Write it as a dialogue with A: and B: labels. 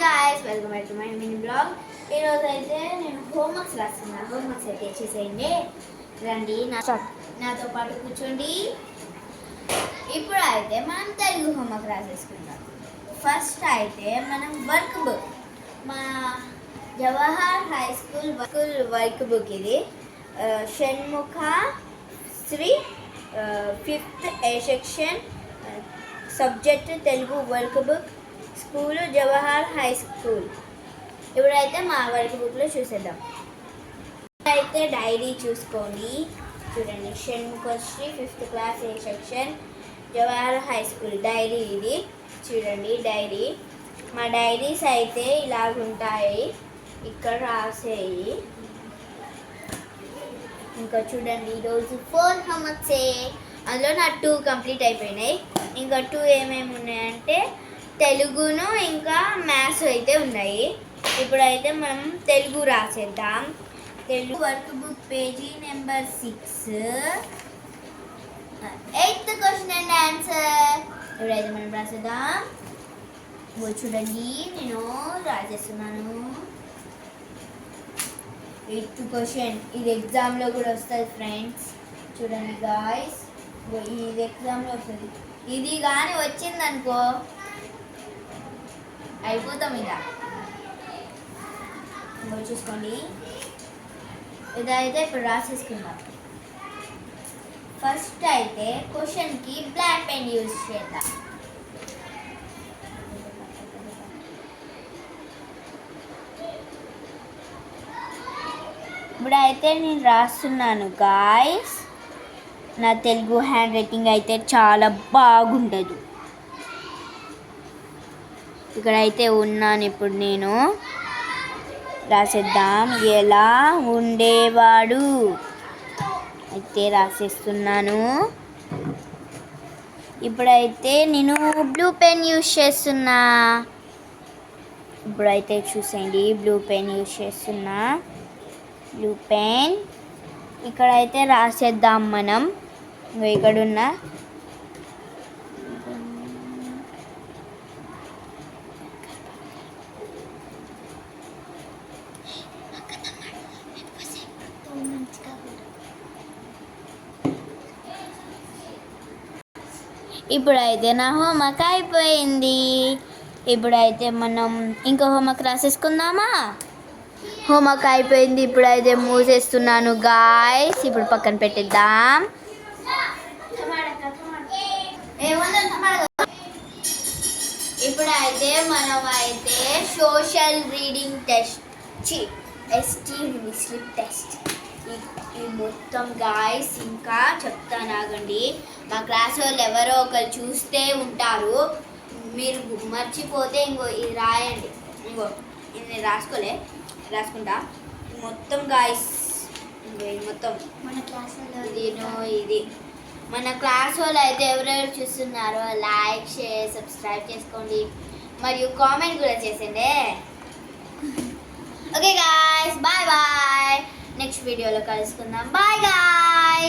A: guys, welcome back to my mini blog. ఈరోజు అయితే నేను హోంవర్క్స్ రాస్తున్నాను. హోంవర్క్స్ అయితే చేసేయండి. రండి నాతో పాటు కూర్చోండి. ఇప్పుడు అయితే మనం తెలుగు హోంవర్క్ రాసేసుకుందాం. ఫస్ట్ అయితే మనం వర్క్ బుక్, మా Jawahar high school work book ఇది. Shanmukha Sri 5th A section, subject Telugu work book, school Jawahar high school. ఇప్పుడైతే మా వర్క్ బుక్లో చూసేద్దాం. అయితే డైరీ చూసుకోండి, చూడండి. Shanmukhasri 5th class A section, Jawahar high school diary ఇది. చూడండి డైరీ. మా డైరీస్ అయితే ఇలాగుంటాయి, ఇక్కడ రాసేయి. ఇంకా చూడండి, ఈరోజు 4 హోంవర్క్సే, అందులో నా 2 కంప్లీట్ అయిపోయినాయి. ఇంకా 2 ఏమేమి ఉన్నాయంటే తెలుగును ఇంకా మ్యాథ్స్ అయితే ఉన్నాయి. ఇప్పుడైతే మనం తెలుగు రాసేద్దాం. Telugu work book page number 6, 8th question and answer. ఇప్పుడైతే మనం రాసేద్దాం. చూడండి, నేను రాసేస్తున్నాను. 8th question. ఇది ఎగ్జామ్లో కూడా వస్తుంది ఫ్రెండ్స్. చూడండి గాయస్, ఇది ఎగ్జామ్లో వస్తుంది. ఇది కానీ వచ్చిందనుకో అయిపోతాం. ఇక చూసుకోండి. ఇదైతే ఇప్పుడు రాసేసుకుందాం. ఫస్ట్ అయితే క్వశ్చన్కి బ్లాక్ పెన్ యూజ్ చేద్దాం. ఇప్పుడైతే నేను రాస్తున్నాను గాయస్. నా తెలుగు హ్యాండ్ రైటింగ్ అయితే చాలా బాగుండదు. ఇక్కడైతే ఉన్నాను. ఇప్పుడు నేను రాసేద్దాం. ఎలా ఉండేవాడు అయితే రాసేస్తున్నాను. ఇప్పుడైతే నేను బ్లూ పెన్ యూజ్ చేస్తున్నా. ఇప్పుడైతే చూసేయండి, బ్లూ పెన్ యూజ్ చేస్తున్నా. బ్లూ పెన్ ఇక్కడైతే రాసేద్దాం మనం. ఇక్కడున్న ఇప్పుడైతే నా హోంవర్క్ అయిపోయింది. ఇప్పుడైతే మనం ఇంకో హోంవర్క్ రాసేసుకుందామా? హోంవర్క్ అయిపోయింది. ఇప్పుడైతే మూసేస్తున్నాను గాయస్. ఇప్పుడు పక్కన పెట్టేద్దాం. ఇప్పుడైతే మనం అయితే social reading test, slip test ఈ మొత్తం గాయస్ ఇంకా చెప్తాను ఆగండి. మా క్లాస్ వాళ్ళు ఎవరో ఒకరు చూస్తే ఉంటారు. మీరు మర్చిపోతే ఇంకో ఇది రాయండి. ఇంకో ఇది నేను రాసుకుంటా మొత్తం గాయస్. ఇది మొత్తం మన క్లాస్ ఇది మన క్లాస్ వాళ్ళు అయితే ఎవరెవరు చూస్తున్నారో లైక్, షేర్, సబ్స్క్రైబ్ చేసుకోండి. మరియు కామెంట్ కూడా చేసేయండి. Okay guys, bye bye. Next వీడియోలో కలుసుకుందాం. Bye guy.